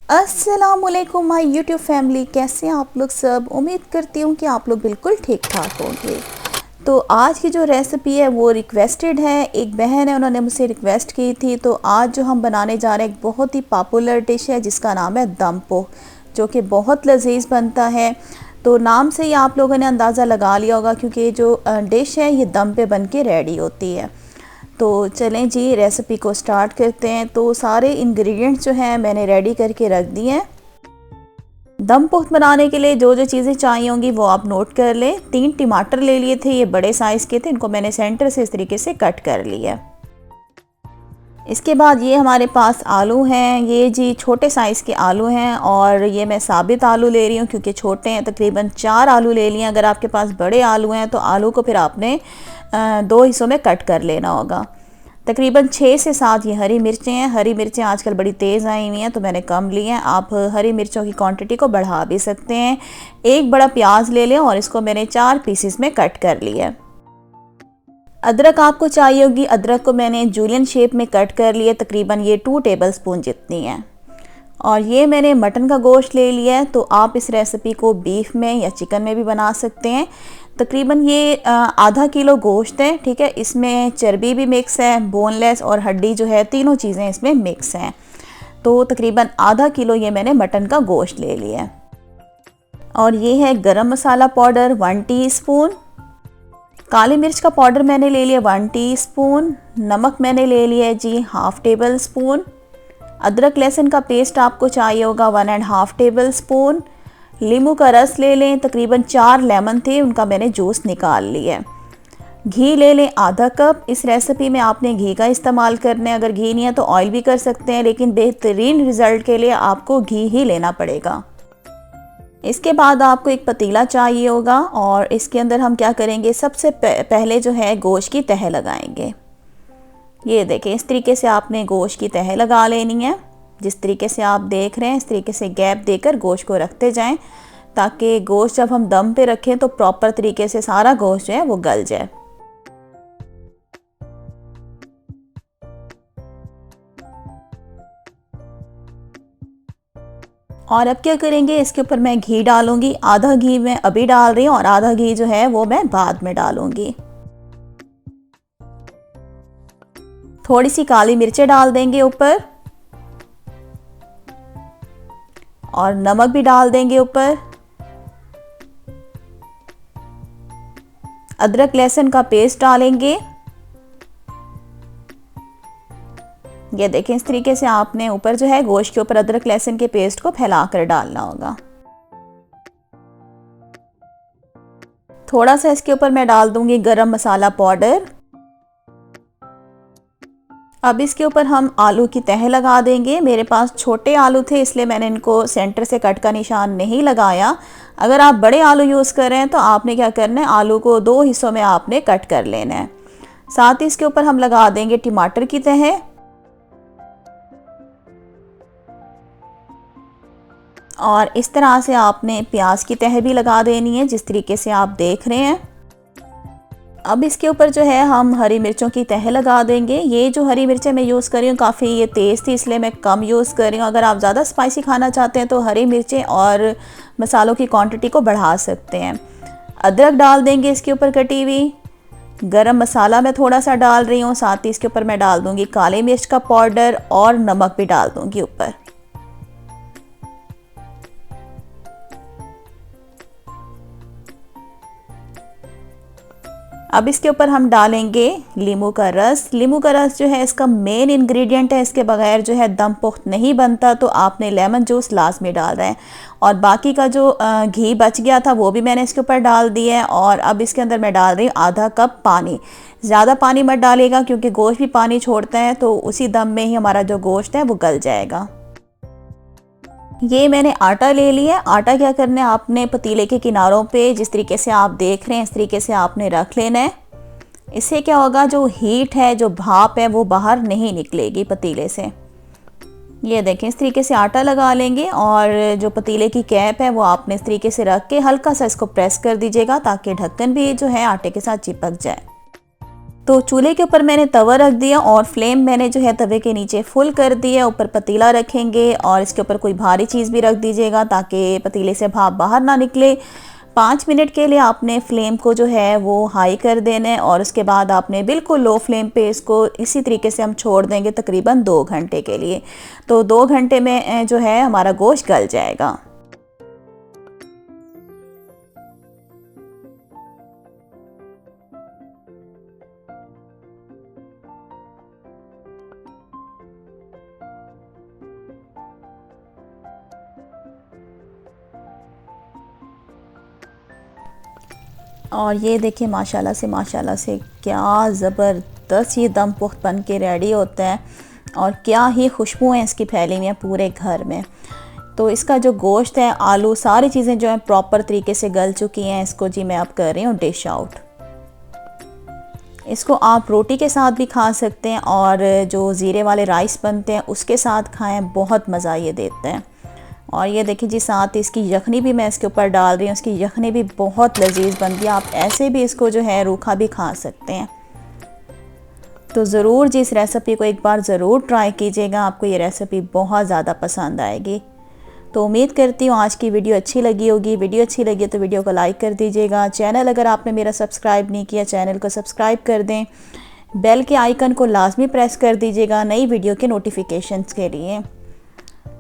अस्सलामुअलैकुम my YouTube family, कैसे हैं आप लोग सब। उम्मीद करती हूँ कि आप लोग बिल्कुल ठीक ठाक होंगे। तो आज की जो रेसिपी है वो रिक्वेस्टेड है। एक बहन है, उन्होंने मुझसे रिक्वेस्ट की थी। तो आज जो हम बनाने जा रहे हैं एक बहुत ही पॉपुलर डिश है जिसका नाम है दम पोह, जो कि बहुत लजीज बनता है। तो नाम से ही आप लोगों ने अंदाज़ा लगा लिया होगा, क्योंकि ये जो डिश है ये दम पे बन के रेडी होती है। तो चलें जी, रेसिपी को स्टार्ट करते हैं। तो सारे इंग्रेडिएंट्स जो हैं मैंने रेडी करके रख दिए हैं। दम पोह बनाने के लिए जो जो चीज़ें चाहिए होंगी वो आप नोट कर लें। 3 टमाटर ले लिए थे, ये बड़े साइज़ के थे, इनको मैंने सेंटर से इस तरीके से कट कर लिया। इसके बाद ये हमारे पास आलू हैं, ये जी छोटे साइज़ के आलू हैं, और ये मैं साबित आलू ले रही हूँ क्योंकि छोटे हैं। तकरीबन 4 आलू ले लिए। अगर आपके पास बड़े आलू हैं तो आलू को फिर आपने 2 हिस्सों में कट कर लेना होगा। तकरीबन 6 से 7 ये हरी मिर्चें हैं। हरी मिर्चें आजकल बड़ी तेज़ आई हुई हैं तो मैंने कम ली हैं। आप हरी मिर्चों की क्वांटिटी को बढ़ा भी सकते हैं। एक बड़ा प्याज ले लें और इसको मैंने 4 पीसेस में कट कर लिया। अदरक आपको चाहिए होगी। अदरक को मैंने जूलियन शेप में कट कर लिया, तकरीबन ये 2 टेबलस्पून जितनी है। और ये मैंने मटन का गोश्त ले लिया है। तो आप इस रेसिपी को बीफ में या चिकन में भी बना सकते हैं। तकरीबन ये आधा किलो गोश्त है, ठीक है। इसमें चर्बी भी मिक्स है, बोनलेस और हड्डी जो है, तीनों चीज़ें इसमें मिक्स हैं। तो तकरीबन आधा किलो ये मैंने मटन का गोश्त ले लिया है। और ये है गरम मसाला पाउडर 1 टीस्पून। काली मिर्च का पाउडर मैंने ले लिया 1 टीस्पून। नमक मैंने ले लिया है जी 1/2 टेबल स्पून। अदरक लहसुन का पेस्ट आपको चाहिए होगा 1.5 टेबल स्पून। नींबू का रस ले लें, तकरीबन 4 लेमन थे, उनका मैंने जूस निकाल लिया। घी ले लें आधा कप। इस रेसिपी में आपने घी का इस्तेमाल करना है। अगर घी नहीं है तो ऑयल भी कर सकते हैं, लेकिन बेहतरीन रिज़ल्ट के लिए आपको घी ही लेना पड़ेगा। इसके बाद आपको एक पतीला चाहिए होगा और इसके अंदर हम क्या करेंगे, सबसे पहले जो है गोश्त की तह लगाएंगे। ये देखें, इस तरीके से आपने गोश्त की तह लगा लेनी है। जिस तरीके से आप देख रहे हैं इस तरीके से गैप देकर गोश्त को रखते जाएं, ताकि गोश्त जब हम दम पे रखें तो प्रॉपर तरीके से सारा गोश्त जो है वो गल जाए। और अब क्या करेंगे, इसके ऊपर मैं घी डालूंगी। आधा घी मैं अभी डाल रही हूँ और आधा घी जो है वो मैं बाद में डालूंगी। थोड़ी सी काली मिर्चें डाल देंगे ऊपर, और नमक भी डाल देंगे ऊपर। अदरक लहसुन का पेस्ट डालेंगे। ये देखें, इस तरीके से आपने ऊपर जो है गोश्त के ऊपर अदरक लहसुन के पेस्ट को फैलाकर डालना होगा। थोड़ा सा इसके ऊपर मैं डाल दूंगी गरम मसाला पाउडर। अब इसके ऊपर हम आलू की तह लगा देंगे। मेरे पास छोटे आलू थे इसलिए मैंने इनको सेंटर से कट का निशान नहीं लगाया। अगर आप बड़े आलू यूज़ कर रहे हैं तो आपने क्या करना है, आलू को 2 हिस्सों में आपने कट कर लेना है। साथ ही इसके ऊपर हम लगा देंगे टमाटर की तह, और इस तरह से आपने प्याज की तह भी लगा देनी है, जिस तरीके से आप देख रहे हैं। अब इसके ऊपर जो है हम हरी मिर्चों की तह लगा देंगे। ये जो हरी मिर्चें मैं यूज़ कर रही हूँ काफ़ी ये तेज़ थी इसलिए मैं कम यूज़ कर रही हूँ। अगर आप ज़्यादा स्पाइसी खाना चाहते हैं तो हरी मिर्चें और मसालों की क्वांटिटी को बढ़ा सकते हैं। अदरक डाल देंगे इसके ऊपर कटी हुई। गरम मसाला मैं थोड़ा सा डाल रही हूँ, साथ ही इसके ऊपर मैं डाल दूँगी काली मिर्च का पाउडर और नमक भी डाल दूँगी ऊपर। अब इसके ऊपर हम डालेंगे नींबू का रस। नींबू का रस जो है इसका मेन इंग्रेडिएंट है, इसके बगैर जो है दम पोह नहीं बनता। तो आपने लेमन जूस लास्ट में डाल रहे हैं। और बाकी का जो घी बच गया था वो भी मैंने इसके ऊपर डाल दिया है। और अब इसके अंदर मैं डाल रही हूँ आधा कप पानी। ज़्यादा पानी मत डालेगा क्योंकि गोश्त भी पानी छोड़ता है, तो उसी दम में ही हमारा जो गोश्त है वो गल जाएगा। ये मैंने आटा ले लिया। आटा क्या करना है, आपने पतीले के किनारों पे जिस तरीके से आप देख रहे हैं इस तरीके से आपने रख लेना है। इससे क्या होगा, जो हीट है, जो भाप है, वो बाहर नहीं निकलेगी पतीले से। ये देखें, इस तरीके से आटा लगा लेंगे और जो पतीले की कैप है वो आपने इस तरीके से रख के हल्का सा इसको प्रेस कर दीजिएगा ताकि ढक्कन भी जो है आटे के साथ चिपक जाए। तो चूल्हे के ऊपर मैंने तवा रख दिया और फ्लेम मैंने जो है तवे के नीचे फुल कर दिया। ऊपर पतीला रखेंगे और इसके ऊपर कोई भारी चीज़ भी रख दीजिएगा ताकि पतीले से भाप बाहर ना निकले। 5 मिनट के लिए आपने फ्लेम को जो है वो हाई कर देना है और उसके बाद आपने बिल्कुल लो फ्लेम पे इसको इसी तरीके से हम छोड़ देंगे तकरीबन 2 घंटे के लिए। तो 2 घंटे में जो है हमारा गोश्त गल जाएगा। और ये देखिए माशाल्लाह से क्या ज़बरदस्त ये दम पुख्त बन के रेडी होता है और क्या ही खुशबू है इसकी फैली हुई है पूरे घर में। तो इसका जो गोश्त है, आलू, सारी चीज़ें जो हैं प्रॉपर तरीके से गल चुकी हैं। इसको जी मैं अब कर रही हूँ डिश आउट। इसको आप रोटी के साथ भी खा सकते हैं और जो ज़ीरे वाले राइस बनते हैं उसके साथ खाएं, बहुत मज़ा ये देते हैं। और ये देखिए जी साथ इसकी यखनी भी मैं इसके ऊपर डाल रही हूँ। इसकी यखनी भी बहुत लजीज बनती है। आप ऐसे भी इसको जो है रूखा भी खा सकते हैं। तो ज़रूर जी इस रेसिपी को एक बार ज़रूर ट्राई कीजिएगा, आपको ये रेसिपी बहुत ज़्यादा पसंद आएगी। तो उम्मीद करती हूँ आज की वीडियो अच्छी लगी होगी। वीडियो अच्छी लगी तो वीडियो को लाइक कर दीजिएगा। चैनल अगर आपने मेरा सब्सक्राइब नहीं किया, चैनल को सब्सक्राइब कर दें। बेल के आइकन को लाजमी प्रेस कर दीजिएगा नई वीडियो के नोटिफिकेशंस के लिए।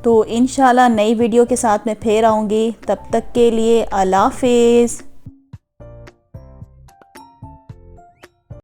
तो इंशाल्लाह नई वीडियो के साथ मैं फिर आऊँगी। तब तक के लिए अल्लाह हाफिज़।